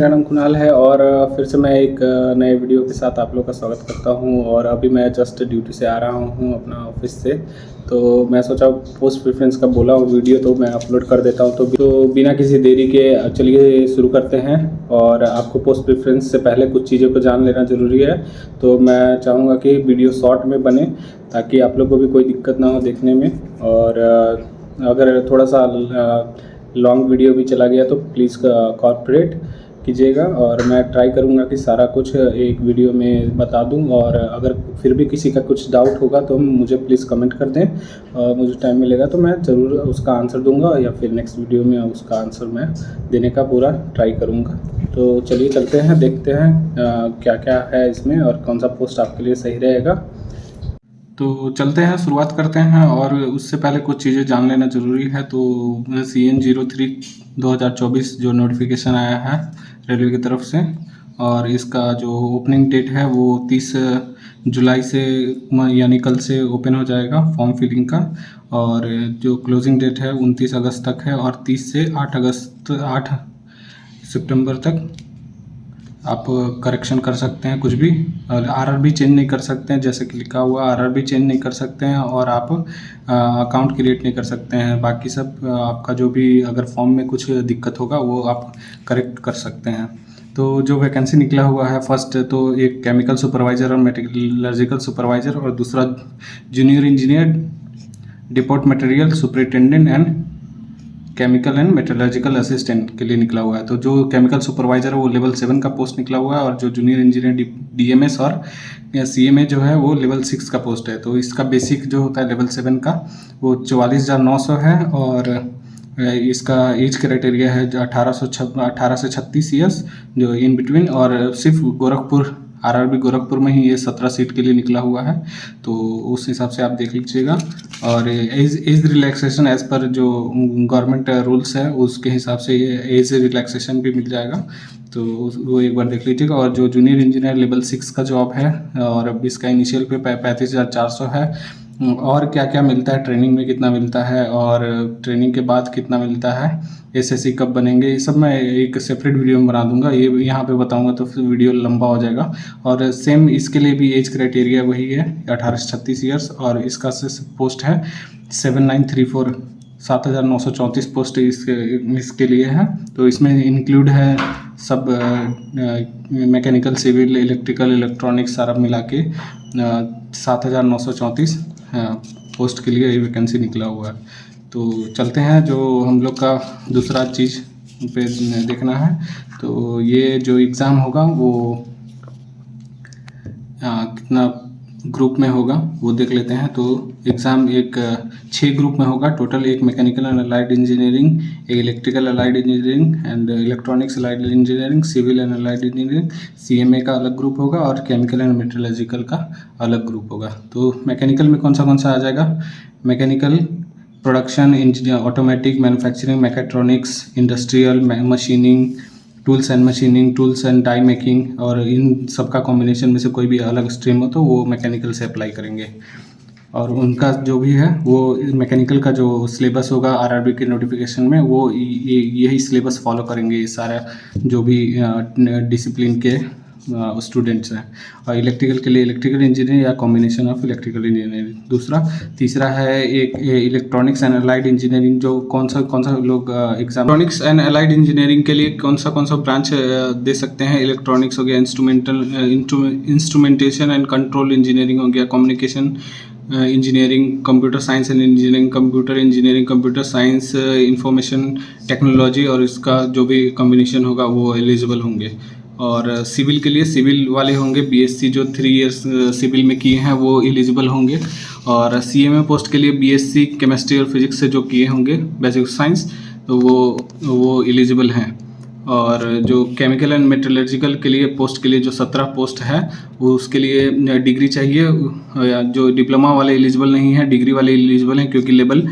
मेरा नाम कुणाल है और फिर से मैं एक नए वीडियो के साथ आप लोग का स्वागत करता हूं। और अभी मैं जस्ट ड्यूटी से आ रहा हूं अपना ऑफिस से, तो मैं सोचा पोस्ट प्रेफरेंस का बोला हूँ वीडियो तो मैं अपलोड कर देता हूं। तो बिना किसी देरी के चलिए शुरू करते हैं। और आपको पोस्ट प्रेफरेंस से पहले कुछ चीज़ों को जान लेना ज़रूरी है, तो मैं चाहूँगा कि वीडियो शॉर्ट में बने ताकि आप लोग को भी कोई दिक्कत ना हो देखने में। और अगर थोड़ा सा लॉन्ग वीडियो भी चला गया तो प्लीज़ कॉर्पोरेट कीजिएगा। और मैं ट्राई करूँगा कि सारा कुछ एक वीडियो में बता दूँ। और अगर फिर भी किसी का कुछ डाउट होगा तो मुझे प्लीज़ कमेंट कर दें, और मुझे टाइम मिलेगा तो मैं ज़रूर उसका आंसर दूंगा, या फिर नेक्स्ट वीडियो में उसका आंसर मैं देने का पूरा ट्राई करूँगा। तो चलिए चलते हैं, देखते हैं क्या क्या है इसमें और कौन सा पोस्ट आपके लिए सही रहेगा। तो चलते हैं, शुरुआत करते हैं। और उससे पहले कुछ चीज़ें जान लेना ज़रूरी है। तो CN03/2024 जो नोटिफिकेशन आया है रेलवे की तरफ से, और इसका जो ओपनिंग डेट है वो 30 जुलाई से यानी कल से ओपन हो जाएगा फॉर्म फिलिंग का। और जो क्लोजिंग डेट है 29 अगस्त तक है, और 30 से 8 सितंबर तक आप करेक्शन कर सकते हैं कुछ भी। और आरआरबी चेंज नहीं कर सकते हैं, जैसे कि लिखा हुआ आरआरबी चेंज नहीं कर सकते हैं, और आप अकाउंट क्रिएट नहीं कर सकते हैं। बाकी सब आपका जो भी अगर फॉर्म में कुछ दिक्कत होगा वो आप करेक्ट कर सकते हैं। तो जो वैकेंसी निकला हुआ है, फर्स्ट तो एक केमिकल सुपरवाइज़र और मेटलर्जिकल सुपरवाइज़र, और दूसरा junior engineer depot material superintendent and chemical and metallurgical assistant के लिए निकला हुआ है। तो जो केमिकल सुपरवाइजर है वो लेवल 7 का पोस्ट निकला हुआ है, और जो जूनियर इंजीनियर DMS और CMA जो है वो लेवल 6 का पोस्ट है। तो इसका बेसिक जो होता है लेवल 7 का वो 44,900 है, और इसका एज क्राइटेरिया है 18 से 36 ईयर्स जो इन बिटवीन। और सिर्फ गोरखपुर आरआरबी गोरखपुर में ही ये 17 सीट के लिए निकला हुआ है, तो उस हिसाब से आप देख लीजिएगा। और एज रिलैक्सेशन एज पर जो गवर्नमेंट रूल्स है उसके हिसाब से ये एज रिलैक्सेशन भी मिल जाएगा, तो वो एक बार देख लीजिएगा। और जो जूनियर इंजीनियर लेवल 6 का जॉब है, और इसका इनिशियल पे 35,400 है। और क्या क्या मिलता है, ट्रेनिंग में कितना मिलता है, और ट्रेनिंग के बाद कितना मिलता है, SSC कब बनेंगे, ये सब मैं एक सेपरेट वीडियो में बना दूंगा। ये यहाँ पे बताऊंगा तो फिर वीडियो लंबा हो जाएगा। और सेम इसके लिए भी एज क्राइटेरिया वही है 18 से 36 ईयर्स, और इसका पोस्ट है 7934 7,934 पोस्ट इसके लिए है। तो इसमें इंक्लूड है सब मैकेनिकल, सिविल, इलेक्ट्रिकल, इलेक्ट्रॉनिक्स सारा मिला के 7,934 पोस्ट के लिए ये वैकेंसी निकला हुआ है। तो चलते हैं, जो हम लोग का दूसरा चीज़ पे देखना है। तो ये जो एग्ज़ाम होगा वो कितना ग्रुप में होगा वो देख लेते हैं। तो एग्ज़ाम 6 ग्रुप में होगा टोटल। एक मैकेनिकल एंड अलाइड इंजीनियरिंग, एक electrical allied engineering and electronics allied engineering, civil and allied engineering, CMA का अलग ग्रुप होगा, और केमिकल एंड मेटलर्जिकल का अलग ग्रुप होगा। तो मैकेनिकल में कौन सा आ जाएगा, mechanical, production engineer, automatic, manufacturing, mechatronics, industrial, machining, tools and machining, tools and die making, और इन सब का कॉम्बिनेशन में से कोई भी अलग स्ट्रीम हो तो वो मैकेनिकल से अप्लाई करेंगे। और उनका जो भी है वो मैकेनिकल का जो सिलेबस होगा आरआरबी के नोटिफिकेशन में, वो यही सिलेबस फॉलो करेंगे ये सारा जो भी डिसिप्लिन के स्टूडेंट्स हैं। और इलेक्ट्रिकल के लिए इलेक्ट्रिकल इंजीनियरिंग या कॉम्बिनेशन ऑफ इलेक्ट्रिकल इंजीनियरिंग। तीसरा है एक इलेक्ट्रॉनिक्स एंड अलाइड इंजीनियरिंग, जो कौन सा लोग exam electronics and allied engineering के लिए कौन सा ब्रांच दे सकते हैं। इलेक्ट्रॉनिक्स हो गया, इंस्ट्रूमेंटेशन एंड कंट्रोल इंजीनियरिंग हो गया, communication engineering, computer science and engineering, computer engineering, computer science, information technology, और इसका जो भी कॉम्बिनेशन होगा वो एलिजिबल होंगे। और सिविल के लिए सिविल वाले होंगे, BSc जो 3 इयर्स सिविल में किए हैं वो एलिजिबल होंगे। और CMA पोस्ट के लिए BSc केमिस्ट्री और फिजिक्स से जो किए होंगे बेसिक साइंस, तो वो एलिजिबल हैं। और जो केमिकल एंड मेटलर्जिकल के लिए पोस्ट के लिए जो 17 पोस्ट है वो उसके लिए डिग्री चाहिए। जो डिप्लोमा वाले एलिजिबल नहीं है, डिग्री वाले एलिजिबल हैं, क्योंकि लेवल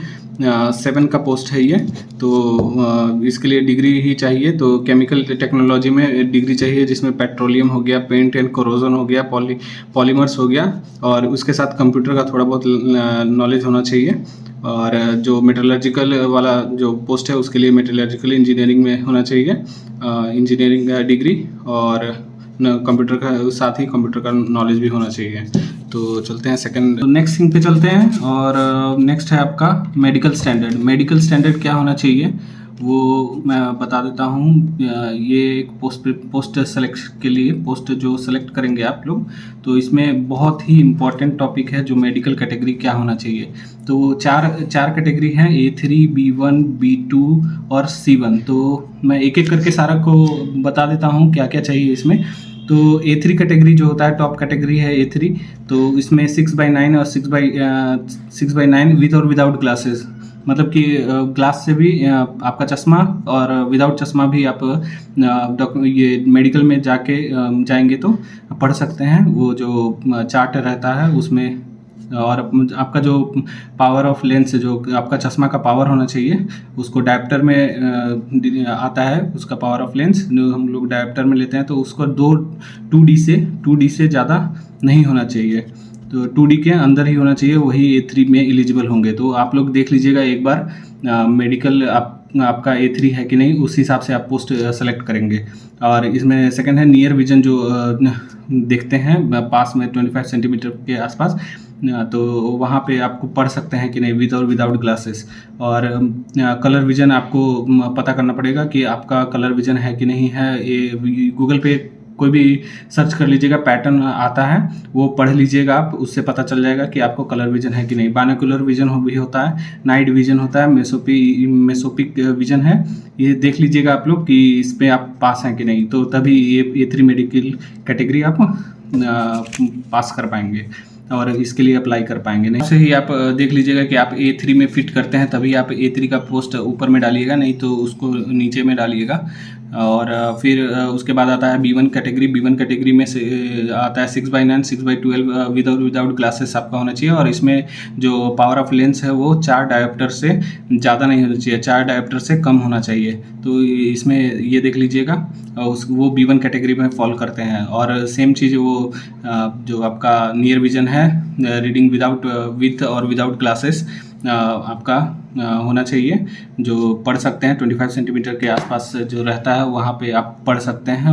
7 का पोस्ट है ये। तो इसके लिए डिग्री ही चाहिए। तो केमिकल टेक्नोलॉजी में डिग्री चाहिए, जिसमें पेट्रोलियम हो गया, पेंट एंड कोरोजन हो गया, पॉलीमर्स हो गया, और उसके साथ कंप्यूटर का थोड़ा बहुत नॉलेज होना चाहिए। और जो मेटलर्जिकल वाला जो पोस्ट है उसके लिए मेटलर्जिकल इंजीनियरिंग में होना चाहिए इंजीनियरिंग डिग्री, और कंप्यूटर का साथ ही कंप्यूटर का नॉलेज भी होना चाहिए। तो चलते हैं सेकंड नेक्स्ट थिंग पे चलते हैं। और नेक्स्ट है आपका मेडिकल स्टैंडर्ड। मेडिकल स्टैंडर्ड क्या होना चाहिए वो मैं बता देता हूँ। ये एक पोस्ट सेलेक्ट के लिए पोस्ट जो सेलेक्ट करेंगे आप लोग, तो इसमें बहुत ही इम्पोर्टेंट टॉपिक है जो मेडिकल कैटेगरी क्या होना चाहिए। तो चार कैटेगरी हैं, A3, B1, B2 और C1। तो मैं एक एक करके सारा को बता देता हूँ क्या क्या चाहिए इसमें। तो A3 कैटेगरी जो होता है, टॉप कैटेगरी है A3। तो इसमें 6/9 और 6/9 विद और विदाउट ग्लासेस, मतलब कि ग्लास से भी आपका चश्मा और विदाउट चश्मा भी आप ये मेडिकल में जाएंगे तो पढ़ सकते हैं। वो जो चार्ट रहता है उसमें, और आपका जो पावर ऑफ लेंस, जो आपका चश्मा का पावर होना चाहिए, उसको डायप्टर में आता है उसका पावर ऑफ लेंस, जो हम लोग डायप्टर में लेते हैं। तो उसको 2D से ज़्यादा नहीं होना चाहिए। तो 2D के अंदर ही होना चाहिए, वही A3 में एलिजिबल होंगे। तो आप लोग देख लीजिएगा एक बार मेडिकल आपका A3 है कि नहीं, उस हिसाब से आप पोस्ट सेलेक्ट करेंगे। और इसमें सेकंड है नियर विजन, जो देखते हैं पास में 25 सेंटीमीटर के आसपास, तो वहाँ पे आपको पढ़ सकते हैं कि नहीं विद और विदाउट ग्लासेस। और कलर विजन आपको पता करना पड़ेगा कि आपका कलर विजन है कि नहीं है। ये गूगल पे कोई भी सर्च कर लीजिएगा, पैटर्न आता है वो पढ़ लीजिएगा आप, उससे पता चल जाएगा कि आपको कलर विजन है कि नहीं। बाइनोकुलर विजन भी होता है, नाइट विजन होता है, मेसोपिक विजन है। ये देख लीजिएगा आप लोग कि इस पर आप पास हैं कि नहीं, तो तभी ये A3 मेडिकल कैटेगरी आप पास कर पाएंगे और इसके लिए अप्लाई कर पाएंगे। नहीं से ही आप देख लीजिएगा कि आप A3 में फिट करते हैं, तभी आप A3 का पोस्ट ऊपर में डालिएगा, नहीं तो उसको नीचे में डालिएगा। और फिर उसके बाद आता है B1 कैटेगरी। B1 कैटेगरी में से आता है 6/9, 6/12 विद और विदाउट ग्लासेस आपका होना चाहिए। और इसमें जो पावर ऑफ लेंस है वो 4 डायोप्टर से ज़्यादा नहीं होना चाहिए, 4 डायोप्टर से कम होना चाहिए। तो इसमें ये देख लीजिएगा, वो B1 कैटेगरी में फॉल करते हैं। और सेम चीज़ वो जो आपका नियर विजन है, रीडिंग विद और विदाउट ग्लासेस आपका होना चाहिए, जो पढ़ सकते हैं 25 सेंटीमीटर के आसपास जो रहता है वहाँ पे आप पढ़ सकते हैं,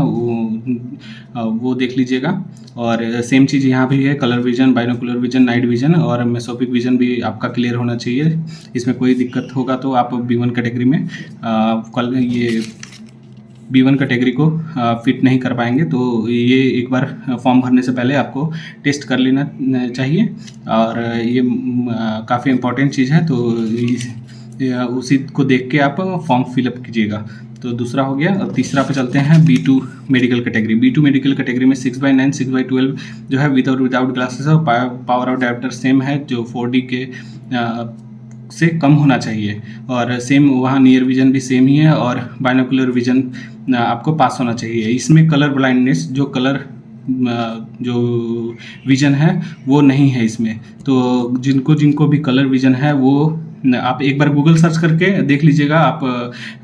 वो देख लीजिएगा। और सेम चीज़ यहाँ भी है, colour vision, binocular vision, night vision और मेसोपिक विजन भी आपका क्लियर होना चाहिए। इसमें कोई दिक्कत होगा तो आप B1 कैटेगरी में ये B1 कैटेगरी को फिट नहीं कर पाएंगे। तो ये एक बार फॉर्म भरने से पहले आपको टेस्ट कर लेना चाहिए, और ये काफ़ी इम्पोर्टेंट चीज़ है। तो उसी को देख के आप फॉर्म फिलअप कीजिएगा। तो दूसरा हो गया। अब तीसरा पे चलते हैं B2 medical category. B2 medical category में 6/9, 6/12 जो है विद और विदाउट ग्लासेस और पावर ऑफ डायोप्टर सेम है, जो 4D के से कम होना चाहिए। और सेम वहाँ नियर विजन भी सेम ही है, और बाइनोकुलर विजन आपको पास होना चाहिए। इसमें कलर ब्लाइंडनेस, जो विजन है वो नहीं है इसमें। तो जिनको भी कलर विजन है वो आप एक बार गूगल सर्च करके देख लीजिएगा। आप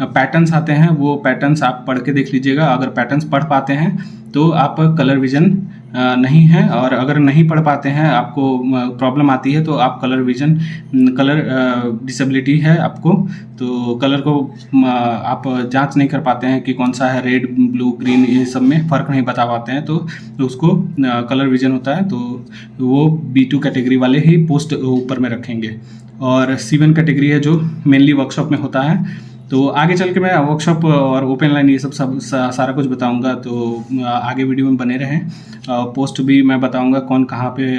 पैटर्न्स आते हैं, वो पैटर्न्स आप पढ़ के देख लीजिएगा। अगर पैटर्न्स पढ़ पाते हैं तो आप कलर विजन नहीं है, और अगर नहीं पढ़ पाते हैं, आपको प्रॉब्लम आती है, तो आप कलर डिसेबिलिटी है आपको, तो कलर को आप जांच नहीं कर पाते हैं कि कौन सा है, रेड, ब्लू, ग्रीन, ये सब में फ़र्क नहीं बता पाते हैं, तो उसको कलर विजन होता है। तो वो B2 कैटेगरी वाले ही पोस्ट ऊपर में रखेंगे। और C1 कैटेगरी है जो मेनली वर्कशॉप में होता है। तो आगे चल के मैं वर्कशॉप और ओपन लाइन ये सब सारा कुछ बताऊंगा, तो आगे वीडियो में बने रहें। पोस्ट भी मैं बताऊंगा कौन कहाँ पे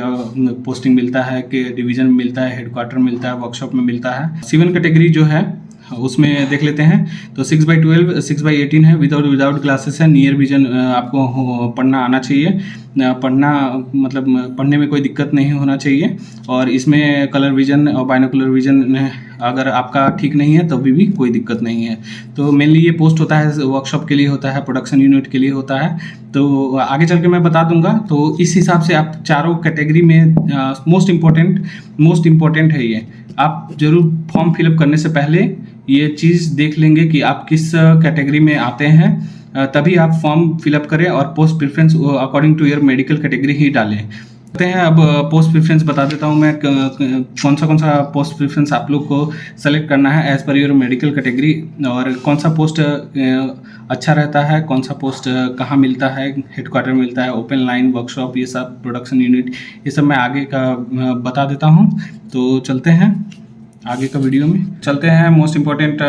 पोस्टिंग मिलता है, कि डिवीज़न में मिलता है, हेडक्वार्टर में मिलता है, वर्कशॉप में मिलता है। C1 कैटेगरी जो है उसमें देख लेते हैं। तो 6/12, 6/18 है, विद और विदाउट ग्लासेस है। नियर विजन आपको पढ़ना आना चाहिए, पढ़ने में कोई दिक्कत नहीं होना चाहिए। और इसमें कलर विजन और बाइनोकुलर विजन अगर आपका ठीक नहीं है तभी भी कोई दिक्कत नहीं है। तो मेनली ये पोस्ट होता है वर्कशॉप के लिए होता है, प्रोडक्शन यूनिट के लिए होता है। तो आगे चल के मैं बता दूंगा। तो इस हिसाब से आप चारों कैटेगरी में मोस्ट इम्पोर्टेंट है ये। आप ज़रूर फॉर्म फिलअप करने से पहले ये चीज़ देख लेंगे कि आप किस कैटेगरी में आते हैं, तभी आप फॉर्म फिलअप करें और post preference according to your medical category ही डालें। करते हैं अब पोस्ट प्रेफरेंस बता देता हूँ मैं कौन सा पोस्ट प्रेफरेंस आप लोग को सेलेक्ट करना है as per your medical category, और कौन सा पोस्ट अच्छा रहता है, कौन सा पोस्ट कहाँ मिलता है, हेडक्वार्टर मिलता है, ओपन लाइन, वर्कशॉप, ये सब प्रोडक्शन यूनिट, ये सब मैं आगे का बता देता हूँ। तो चलते हैं आगे का वीडियो में, चलते हैं मोस्ट इम्पोर्टेंट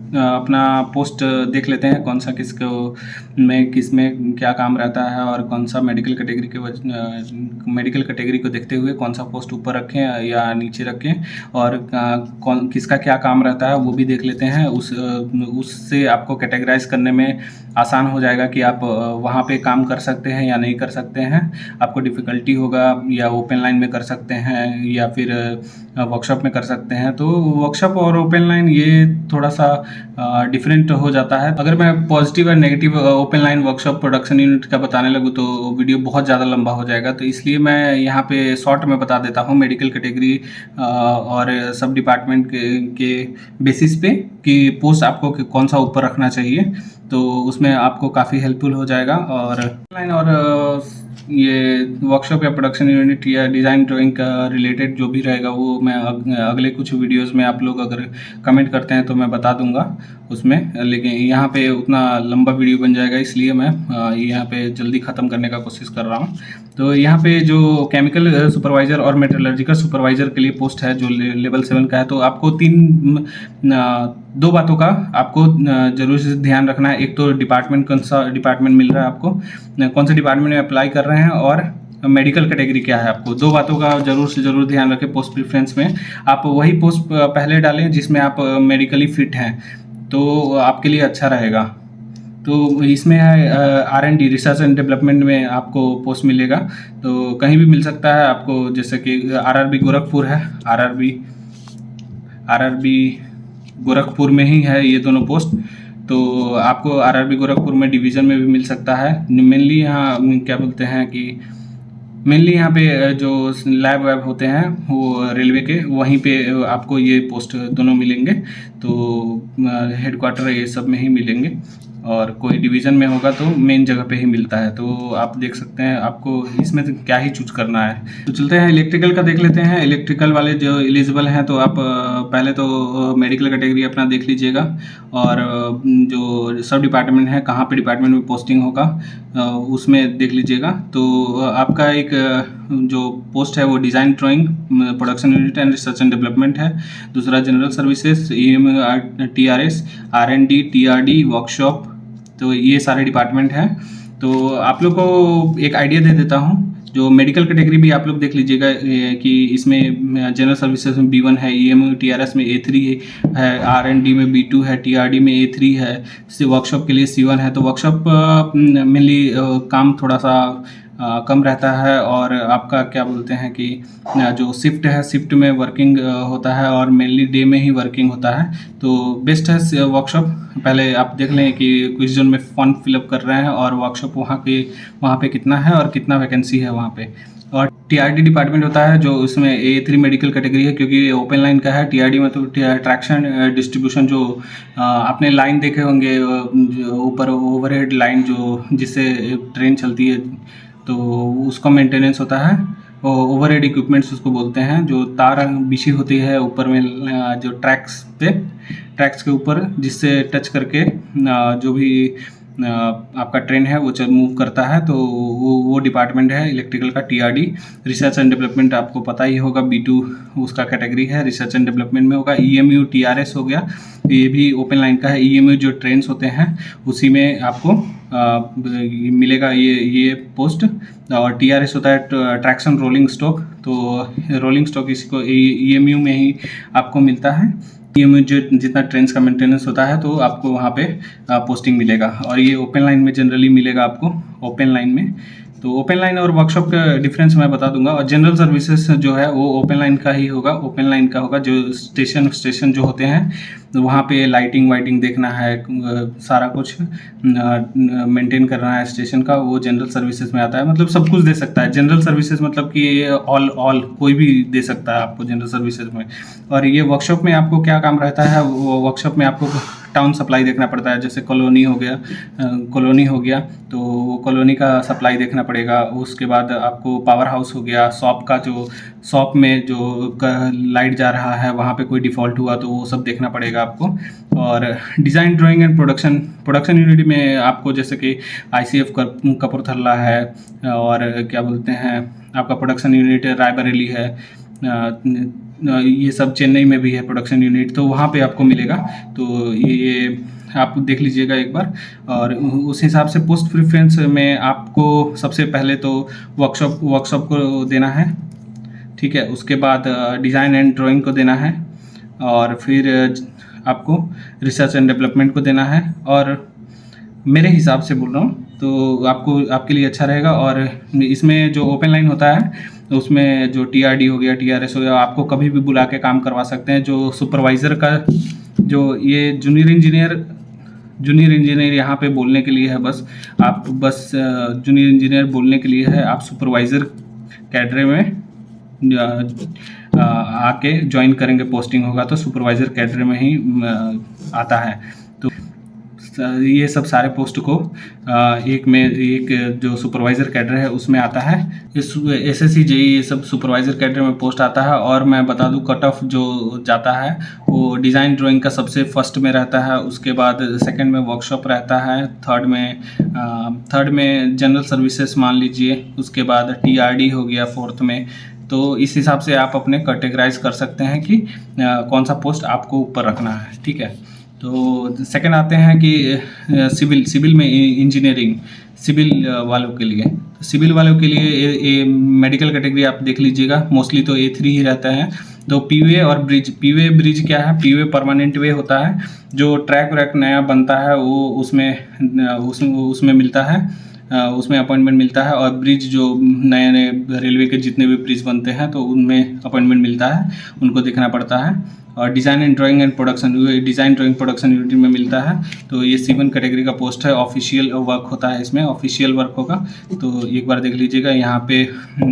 अपना पोस्ट देख लेते हैं कौन सा किसको में किस में क्या काम रहता है, और कौन सा मेडिकल कैटेगरी को देखते हुए कौन सा पोस्ट ऊपर रखें या नीचे रखें, और कौन किसका क्या काम रहता है वो भी देख लेते हैं। उससे आपको कैटेगराइज करने में आसान हो जाएगा कि आप वहाँ पे काम कर सकते हैं या नहीं कर सकते हैं, आपको डिफ़िकल्टी होगा या ओपन लाइन में कर सकते हैं या फिर वर्कशॉप में कर सकते हैं। तो वर्कशॉप और ओपन लाइन ये थोड़ा सा डिफरेंट हो जाता है। अगर मैं पॉजिटिव और negative open line, workshop, production unit का बताने लगूँ तो वीडियो बहुत ज़्यादा लंबा हो जाएगा, तो इसलिए मैं यहाँ पे शॉर्ट में बता देता हूँ मेडिकल कैटेगरी और सब डिपार्टमेंट के बेसिस पे कि पोस्ट आपको कौन सा ऊपर रखना चाहिए, तो उसमें आपको काफ़ी हेल्पफुल हो जाएगा। और लाइन और ये वर्कशॉप या प्रोडक्शन यूनिट या डिज़ाइन ड्राइंग का रिलेटेड जो भी रहेगा वो मैं अगले कुछ वीडियोस में आप लोग अगर कमेंट करते हैं तो मैं बता दूंगा उसमें, लेकिन यहाँ पे उतना लंबा वीडियो बन जाएगा, इसलिए मैं यहाँ पे जल्दी ख़त्म करने का कोशिश कर रहा हूँ। तो यहाँ पे जो केमिकल सुपरवाइज़र और मेट्रोलॉजिकल सुपरवाइज़र के लिए पोस्ट है जो लेवल 7 का है, तो आपको दो बातों का आपको जरूर से ध्यान रखना है। एक तो डिपार्टमेंट, कौन सा डिपार्टमेंट मिल रहा है आपको, कौन से डिपार्टमेंट में अप्लाई कर रहे हैं, और मेडिकल कैटेगरी क्या है। आपको दो बातों का जरूर से जरूर ध्यान रखें। पोस्ट प्रेफरेंस में आप वही पोस्ट पहले डालें जिसमें आप मेडिकली फिट हैं, तो आपके लिए अच्छा रहेगा। तो इसमें है R&D, रिसर्च एंड डेवलपमेंट में आपको पोस्ट मिलेगा, तो कहीं भी मिल सकता है आपको, जैसे कि RRB गोरखपुर है, RRB गोरखपुर में ही है ये दोनों पोस्ट, तो आपको RRB गोरखपुर में डिवीज़न में भी मिल सकता है। मेनली यहाँ क्या बोलते हैं कि मेनली यहाँ पे जो लैब वैब होते हैं वो रेलवे के, वहीं पे आपको ये पोस्ट दोनों मिलेंगे, तो हेडक्वार्टर ये सब में ही मिलेंगे, और कोई डिवीज़न में होगा तो मेन जगह पे ही मिलता है। तो आप देख सकते हैं आपको इसमें तो क्या ही चूज करना है। तो चलते हैं इलेक्ट्रिकल का देख लेते हैं। इलेक्ट्रिकल वाले जो एलिजिबल हैं तो आप पहले तो मेडिकल कैटेगरी अपना देख लीजिएगा, और जो सब डिपार्टमेंट है कहाँ पे डिपार्टमेंट में पोस्टिंग होगा उसमें देख लीजिएगा। तो आपका एक जो पोस्ट है वो design drawing, production unit and research and development है। दूसरा general services, TRS, R&D, TRD, workshop, तो ये सारे डिपार्टमेंट हैं। तो आप लोग को एक आइडिया दे देता हूँ, जो मेडिकल कैटेगरी भी आप लोग देख लीजिएगा कि इसमें जनरल सर्विसेज में B1 है, EMU TRS में A3 है, R&D में B2 है, TRD में A3 है, वर्कशॉप के लिए C1 है। तो वर्कशॉप मेनली काम थोड़ा सा कम रहता है, और आपका क्या बोलते हैं कि जो शिफ्ट है, शिफ्ट में वर्किंग होता है और मेनली डे में ही वर्किंग होता है। तो बेस्ट है वर्कशॉप। पहले आप देख लें कि क्विज जोन में फॉर्म फिलअप कर रहे हैं और वर्कशॉप वहाँ पे कितना है और कितना वैकेंसी है वहाँ पे। और TRD डिपार्टमेंट होता है जो उसमें A3 मेडिकल कैटेगरी है, क्योंकि ओपन लाइन का है। TRD में तो ट्रैक्शन डिस्ट्रीब्यूशन, जो आपने लाइन देखे होंगे ऊपर ओवरहेड लाइन जो जिससे ट्रेन चलती है, तो उसका मेंटेनेंस होता है। ओवरहेड इक्विपमेंट्स उसको बोलते हैं, जो तार बिछी होती है ऊपर में जो ट्रैक्स के ऊपर, जिससे टच करके जो भी आपका ट्रेन है वो मूव करता है, तो वो डिपार्टमेंट है इलेक्ट्रिकल का TRD। रिसर्च एंड डेवलपमेंट आपको पता ही होगा, B2 उसका कैटेगरी है, रिसर्च एंड डेवलपमेंट में होगा। EMU TRS हो गया, ये भी ओपन लाइन का है। EMU जो ट्रेन्स होते हैं उसी में आपको मिलेगा ये पोस्ट। और TRS होता है ट्रैक्शन रोलिंग स्टॉक, तो रोलिंग स्टॉक इसी को EMU में ही आपको मिलता है। EMU जो जितना ट्रेन्स का मेंटेनेंस होता है तो आपको वहाँ पे पोस्टिंग मिलेगा, और ये ओपन लाइन में जनरली मिलेगा आपको, ओपन लाइन में। तो ओपन लाइन और वर्कशॉप का डिफरेंस मैं बता दूंगा। और जनरल सर्विसेज जो है वो ओपन लाइन का ही होगा, ओपन लाइन का होगा। जो स्टेशन जो होते हैं तो वहाँ पे लाइटिंग वाइटिंग देखना है, सारा कुछ मेंटेन करना है स्टेशन का, वो जनरल सर्विसेज में आता है। मतलब सब कुछ दे सकता है जनरल सर्विसेज, मतलब कि ऑल कोई भी दे सकता है आपको जनरल सर्विसेज में। और ये वर्कशॉप में आपको क्या काम रहता है, वो वर्कशॉप में आपको टाउन सप्लाई देखना पड़ता है। जैसे कॉलोनी हो गया, तो वो कॉलोनी का सप्लाई देखना पड़ेगा। उसके बाद आपको पावर हाउस हो गया, शॉप में जो लाइट जा रहा है वहाँ पे कोई डिफ़ॉल्ट हुआ तो वो सब देखना पड़ेगा आपको। और design drawing and production unit में आपको जैसे कि ICF कपूरथला है, और क्या बोलते हैं आपका प्रोडक्शन यूनिट रायबरेली है, ये सब चेन्नई में भी है प्रोडक्शन यूनिट, तो वहाँ पे आपको मिलेगा। तो ये आप देख लीजिएगा एक बार। और उस हिसाब से पोस्ट प्रेफरेंस में आपको सबसे पहले तो वर्कशॉप को देना है, ठीक है। उसके बाद डिज़ाइन एंड ड्राइंग को देना है, और फिर आपको रिसर्च एंड डेवलपमेंट को देना है। और मेरे हिसाब से बोल रहा हूँ तो आपके लिए अच्छा रहेगा। और इसमें जो ओपन लाइन होता है उसमें जो TRD हो गया, TRS हो गया, आपको कभी भी बुला के काम करवा सकते हैं। जो सुपरवाइज़र का जो ये जूनियर इंजीनियर यहाँ पे बोलने के लिए है, बस जूनियर इंजीनियर बोलने के लिए है। आप सुपरवाइज़र कैडरे में आके ज्वाइन करेंगे, पोस्टिंग होगा तो सुपरवाइज़र कैडरे में ही आता है। तो ये सब सारे पोस्ट को एक जो सुपरवाइज़र कैडर है उसमें आता है। इस SSC JEE ये सब सुपरवाइज़र कैडर में पोस्ट आता है। और मैं बता दूं कट ऑफ जो जाता है वो डिज़ाइन ड्राइंग का सबसे फर्स्ट में रहता है, उसके बाद सेकंड में वर्कशॉप रहता है, थर्ड में जनरल सर्विसेज मान लीजिए, उसके बाद TRD हो गया फोर्थ में। तो इस हिसाब से आप अपने कैटेगराइज कर सकते हैं कि कौन सा पोस्ट आपको ऊपर रखना है, ठीक है। तो सेकंड आते हैं कि सिविल में इंजीनियरिंग, सिविल वालों के लिए। तो सिविल वालों के लिए मेडिकल कैटेगरी आप देख लीजिएगा, मोस्टली तो A3 ही रहता है। तो पीवे और ब्रिज क्या है, पीवे परमानेंट वे होता है। जो ट्रैक व्रैक नया बनता है वो उसमें मिलता है, उसमें अपॉइंटमेंट मिलता है। और ब्रिज जो नए नए रेलवे के जितने भी ब्रिज बनते हैं तो उनमें अपॉइंटमेंट मिलता है, उनको देखना पड़ता है। और design and drawing and production, design drawing production unit में मिलता है। तो ये C1 कैटेगरी का पोस्ट है, ऑफिशियल वर्क होता है, इसमें ऑफिशियल वर्क होगा। तो एक बार देख लीजिएगा, यहाँ पे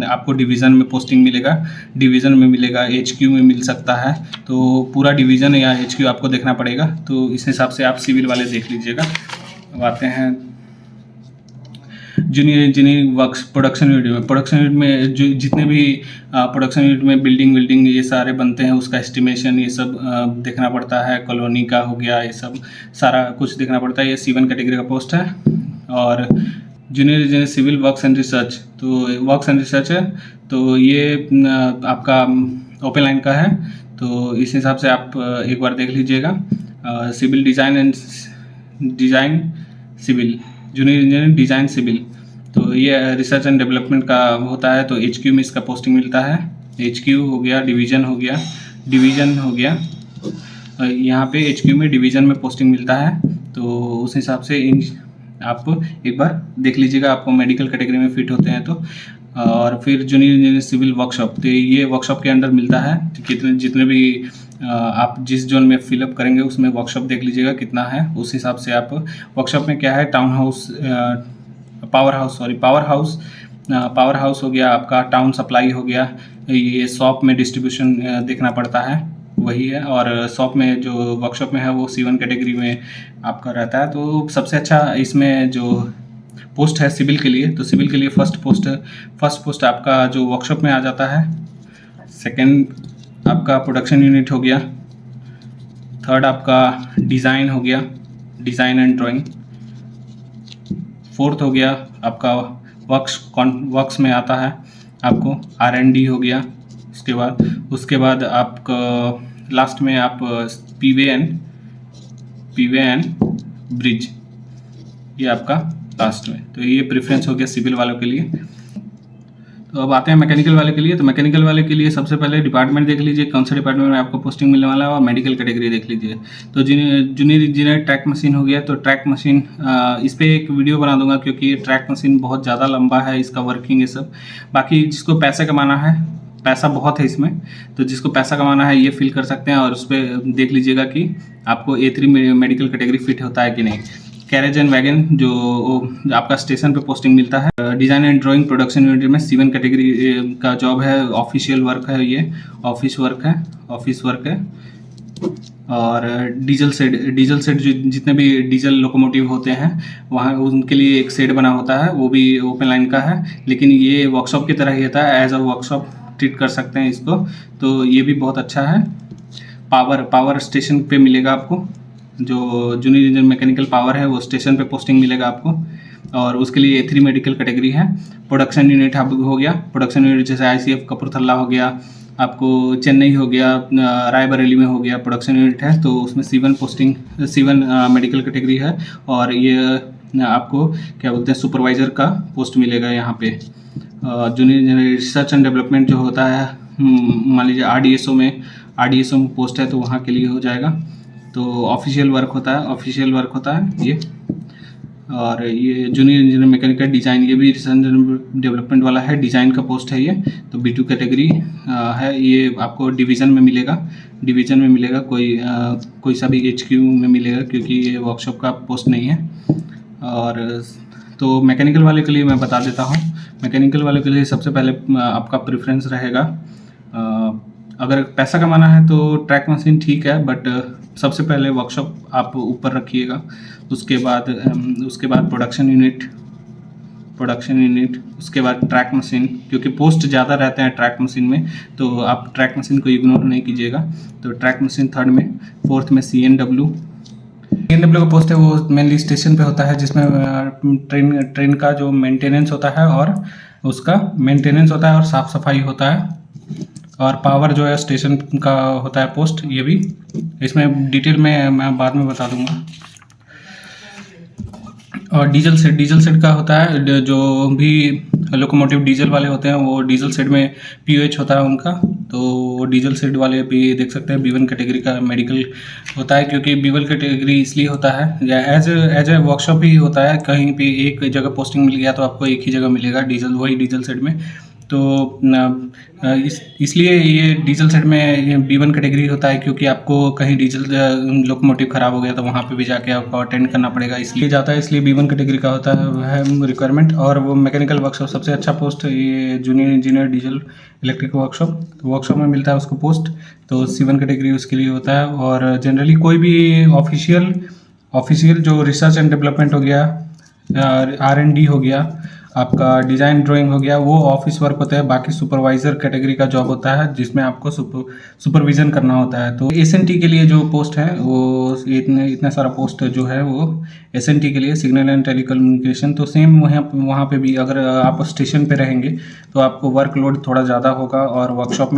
आपको डिवीज़न में पोस्टिंग मिलेगा, डिवीज़न में मिलेगा, HQ में मिल सकता है। तो पूरा डिवीज़न या HQ आपको देखना पड़ेगा। तो इस हिसाब से आप सिविल वाले देख लीजिएगा। अब आते हैं junior engineering works production unit में जो जितने भी प्रोडक्शन यूनिट में बिल्डिंग ये सारे बनते हैं, उसका एस्टिमेशन ये सब देखना पड़ता है। कॉलोनी का हो गया, ये सब सारा कुछ देखना पड़ता है। ये C1 कैटेगरी का पोस्ट है। और junior engineer civil works and research, तो वर्क्स एंड रिसर्च है, तो ये आपका ओपन लाइन का है। तो इस हिसाब से आप एक बार देख लीजिएगा। Civil design civil, junior engineer design civil, तो ये रिसर्च एंड डेवलपमेंट का होता है। तो HQ में इसका पोस्टिंग मिलता है। HQ हो गया, डिवीज़न हो गया, यहाँ पे HQ में डिवीज़न में पोस्टिंग मिलता है। तो उस हिसाब से आप एक बार देख लीजिएगा, आपको मेडिकल कैटेगरी में फिट होते हैं तो। और फिर जूनियर इंजीनियर सिविल वर्कशॉप, तो ये वर्कशॉप के अंडर मिलता है। जितने भी आप जिस जोन में फिलअप करेंगे उसमें वर्कशॉप देख लीजिएगा कितना है, उस हिसाब से आप वर्कशॉप में क्या है, पावर हाउस हो गया आपका, टाउन सप्लाई हो गया, ये शॉप में डिस्ट्रीब्यूशन देखना पड़ता है, वही है। और शॉप में जो वर्कशॉप में है वो C1 कैटेगरी में आपका रहता है। तो सबसे अच्छा इसमें जो पोस्ट है सिविल के लिए, तो सिविल के लिए फर्स्ट पोस्ट आपका जो वर्कशॉप में आ जाता है। सेकंड आपका प्रोडक्शन यूनिट हो गया। थर्ड आपका डिज़ाइन हो गया, डिज़ाइन एंड ड्राइंग। फोर्थ हो गया आपका वर्क्स में आता है आपको R&D हो गया। उसके बाद आपका लास्ट में आप पीवे एंड ब्रिज, ये आपका लास्ट में। तो ये प्रेफरेंस हो गया सिविल वालों के लिए। तो अब आते हैं मैकेनिकल वाले के लिए। तो मैकेनिकल वाले के लिए सबसे पहले डिपार्टमेंट देख लीजिए, कौन सा डिपार्टमेंट में आपको पोस्टिंग मिलने वाला है, और मेडिकल कैटेगरी देख लीजिए। तो जूनियर इंजीनियर ट्रैक मशीन हो गया, तो ट्रैक मशीन इस पर एक वीडियो बना दूंगा, क्योंकि ये ट्रैक मशीन बहुत ज़्यादा लंबा है, इसका वर्किंग ये सब। बाकी जिसको पैसे कमाना है, पैसा बहुत है इसमें, तो जिसको पैसा कमाना है ये फिल कर सकते हैं, और उस पर देख लीजिएगा कि आपको A3 मेडिकल कैटेगरी फिट होता है कि नहीं। कैरेज एंड वैगन जो आपका स्टेशन पे पोस्टिंग मिलता है। Design and drawing production unit में C1 कैटेगरी का जॉब है, ऑफिशियल वर्क है, ये ऑफिस वर्क है। और डीजल सेट जो जितने भी डीजल लोकोमोटिव होते हैं वहाँ उनके लिए एक सेट बना होता है, वो भी ओपन लाइन का है, लेकिन ये वर्कशॉप की तरह ही होता है, एज अ वर्कशॉप ट्रीट कर सकते हैं इसको। तो ये भी बहुत अच्छा है। पावर स्टेशन पे मिलेगा आपको, जो जूनियर इंजीनियर मैकेनिकल पावर है वो स्टेशन पे पोस्टिंग मिलेगा आपको, और उसके लिए A3 मेडिकल कैटेगरी है। प्रोडक्शन यूनिट हो गया, प्रोडक्शन यूनिट जैसे ICF कपूरथला हो गया, आपको चेन्नई हो गया, रायबरेली में हो गया, प्रोडक्शन यूनिट है, तो उसमें C1 मेडिकल कैटेगरी है। और ये आपको क्या बोलते हैं, सुपरवाइज़र का पोस्ट मिलेगा यहाँ पे। Junior engineer research and development जो होता है, मान लीजिए RDSO में पोस्ट है, तो वहाँ के लिए हो जाएगा। तो ऑफिशियल वर्क होता है ये। और ये जूनियर इंजीनियर मैकेनिकल डिज़ाइन, ये भी रिसर्च एंड डेवलपमेंट वाला है, डिज़ाइन का पोस्ट है ये। तो B2 कैटेगरी है, ये आपको डिवीज़न में मिलेगा, कोई सा भी HQ में मिलेगा, क्योंकि ये वर्कशॉप का पोस्ट नहीं है। और तो मैकेनिकल वाले के लिए मैं बता देता हूँ। मैकेनिकल वाले के लिए सबसे पहले आपका प्रेफरेंस रहेगा, अगर पैसा कमाना है तो ट्रैक मशीन ठीक है, बट सबसे पहले वर्कशॉप आप ऊपर रखिएगा। उसके बाद प्रोडक्शन यूनिट, उसके बाद ट्रैक मशीन, क्योंकि पोस्ट ज़्यादा रहते हैं ट्रैक मशीन में, तो आप ट्रैक मशीन को इग्नोर नहीं कीजिएगा। तो ट्रैक मशीन थर्ड में, फोर्थ में CNW का पोस्ट है, वो मेनली स्टेशन पे होता है, जिसमें ट्रेन का जो मेंटेनेंस होता है और साफ़ सफाई होता है। और पावर जो है स्टेशन का होता है पोस्ट, ये भी इसमें डिटेल में मैं बाद में बता दूंगा। और डीजल सेट का होता है, जो भी लोकोमोटिव डीजल वाले होते हैं वो डीजल सेट में POH होता है उनका, तो डीजल सेट वाले भी देख सकते हैं। B1 कैटेगरी का मेडिकल होता है, क्योंकि B1 कैटेगरी इसलिए होता है, या एज ए वर्कशॉप ही होता है, कहीं पे एक जगह पोस्टिंग मिल गया तो आपको एक ही जगह मिलेगा वही डीजल सेट में। तो इसलिए ये डीजल सेट में B1 कैटेगरी होता है, क्योंकि आपको कहीं डीजल लोकोमोटिव ख़राब हो गया तो वहाँ पे भी जाके आपको अटेंड करना पड़ेगा, इसलिए B1 कैटेगरी का होता है रिक्वायरमेंट। और वो मैकेनिकल वर्कशॉप सबसे अच्छा पोस्ट, ये junior engineer diesel electric workshop में मिलता है उसको पोस्ट, तो C1 कैटेगरी उसके लिए होता है। और जनरली कोई भी ऑफिशियल जो रिसर्च एंड डेवलपमेंट हो गया, R&D हो गया, आपका डिज़ाइन ड्राइंग हो गया, वो ऑफिस वर्क होता है। बाकी सुपरवाइज़र कैटेगरी का जॉब होता है, जिसमें आपको सुपरविज़न करना होता है। तो SNT के लिए जो पोस्ट है, वो इतना सारा पोस्ट जो है वो SNT के लिए, सिग्नल एंड टेलीकम्युनिकेशन। तो सेम वहाँ पे भी अगर आप स्टेशन पे रहेंगे तो आपको वर्कलोड थोड़ा ज़्यादा होगा, और वर्कशॉप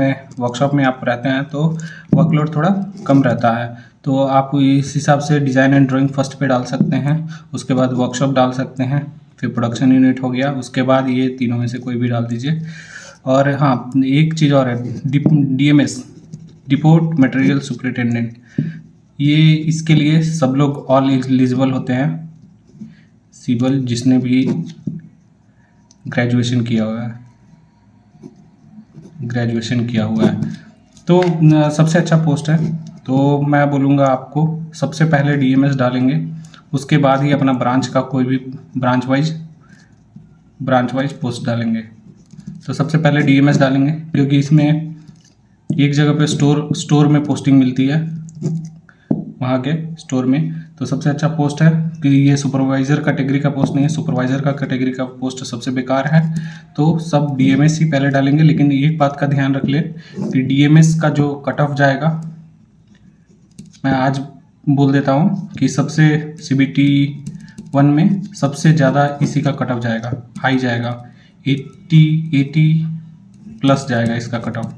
में आप रहते हैं तो वर्कलोड थोड़ा कम रहता है। तो आप इस हिसाब से डिज़ाइन एंड ड्राइंग फर्स्ट पे डाल सकते हैं, उसके बाद वर्कशॉप डाल सकते हैं, फिर प्रोडक्शन यूनिट हो गया, उसके बाद ये तीनों में से कोई भी डाल दीजिए। और हाँ, एक चीज़ और है, DMS, डिपोट मटेरियल सुपरिटेंडेंट, ये इसके लिए सब लोग ऑल एलिजिबल होते हैं, सिविल जिसने भी ग्रेजुएशन किया हुआ है। तो सबसे अच्छा पोस्ट है, तो मैं बोलूँगा आपको सबसे पहले DMS डालेंगे, उसके बाद ही अपना ब्रांच का कोई भी ब्रांच वाइज पोस्ट डालेंगे। तो सबसे पहले DMS डालेंगे, क्योंकि इसमें एक जगह पे स्टोर में पोस्टिंग मिलती है, वहाँ के स्टोर में। तो सबसे अच्छा पोस्ट है कि ये सुपरवाइज़र कैटेगरी का पोस्ट नहीं है, सुपरवाइज़र का कैटेगरी का पोस्ट सबसे बेकार है। तो सब DMS ही पहले डालेंगे, लेकिन एक बात का ध्यान रख ले कि DMS का जो कट ऑफ जाएगा, मैं आज बोल देता हूँ कि सबसे CBT 1 में सबसे ज़्यादा इसी का कट ऑफ जाएगा, हाई जाएगा, 80 प्लस जाएगा इसका कट ऑफ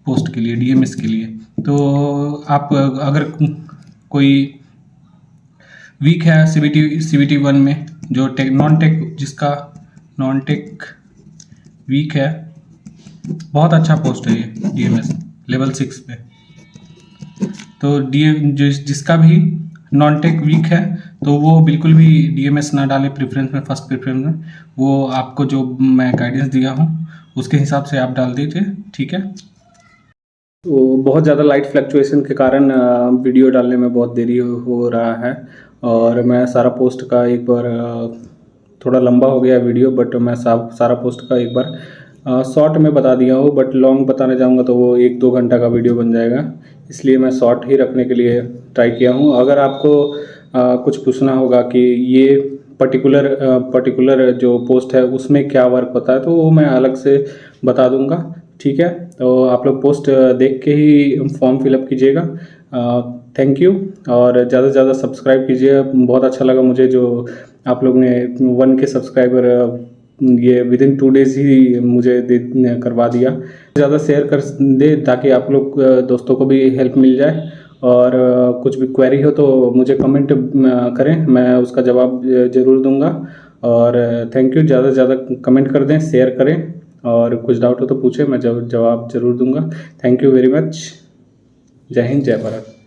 पोस्ट के लिए, DMS के लिए। तो आप अगर कोई वीक है CBT 1 में, जो नॉन टेक वीक है, बहुत अच्छा पोस्ट है ये DMS लेवल 6 पे। तो जिसका भी नॉन टेक वीक है तो वो बिल्कुल भी DMS ना डालें प्रेफरेंस में, फर्स्ट प्रेफरेंस में। वो आपको जो मैं गाइडेंस दिया हूँ उसके हिसाब से आप डाल दीजिए, ठीक है। तो बहुत ज़्यादा लाइट फ्लक्चुएशन के कारण वीडियो डालने में बहुत देरी हो रहा है, और मैं सारा पोस्ट का एक बार थोड़ा लंबा हो गया वीडियो, बट मैं सारा पोस्ट का एक बार शॉर्ट में बता दिया हूँ। बट लॉन्ग बताने जाऊँगा तो वो 1-2 घंटा का वीडियो बन जाएगा, इसलिए मैं शॉर्ट ही रखने के लिए ट्राई किया हूँ। अगर आपको कुछ पूछना होगा कि ये पर्टिकुलर जो पोस्ट है उसमें क्या वर्क होता है तो वो मैं अलग से बता दूंगा, ठीक है। तो आप लोग पोस्ट देख के ही फॉर्म फिलअप कीजिएगा। थैंक यू, और ज़्यादा से ज़्यादा सब्सक्राइब कीजिए। बहुत अच्छा लगा मुझे जो आप लोग ने 1K सब्सक्राइबर ये विदिन 2 डेज़ ही मुझे करवा दिया। ज़्यादा शेयर कर दे ताकि आप लोग दोस्तों को भी हेल्प मिल जाए। और कुछ भी क्वेरी हो तो मुझे कमेंट करें, मैं उसका जवाब ज़रूर दूंगा। और थैंक यू, ज़्यादा से ज़्यादा कमेंट कर दें, शेयर करें, और कुछ डाउट हो तो पूछें, मैं जवाब ज़रूर दूंगा। Thank you very much. जय हिंद, जय भारत।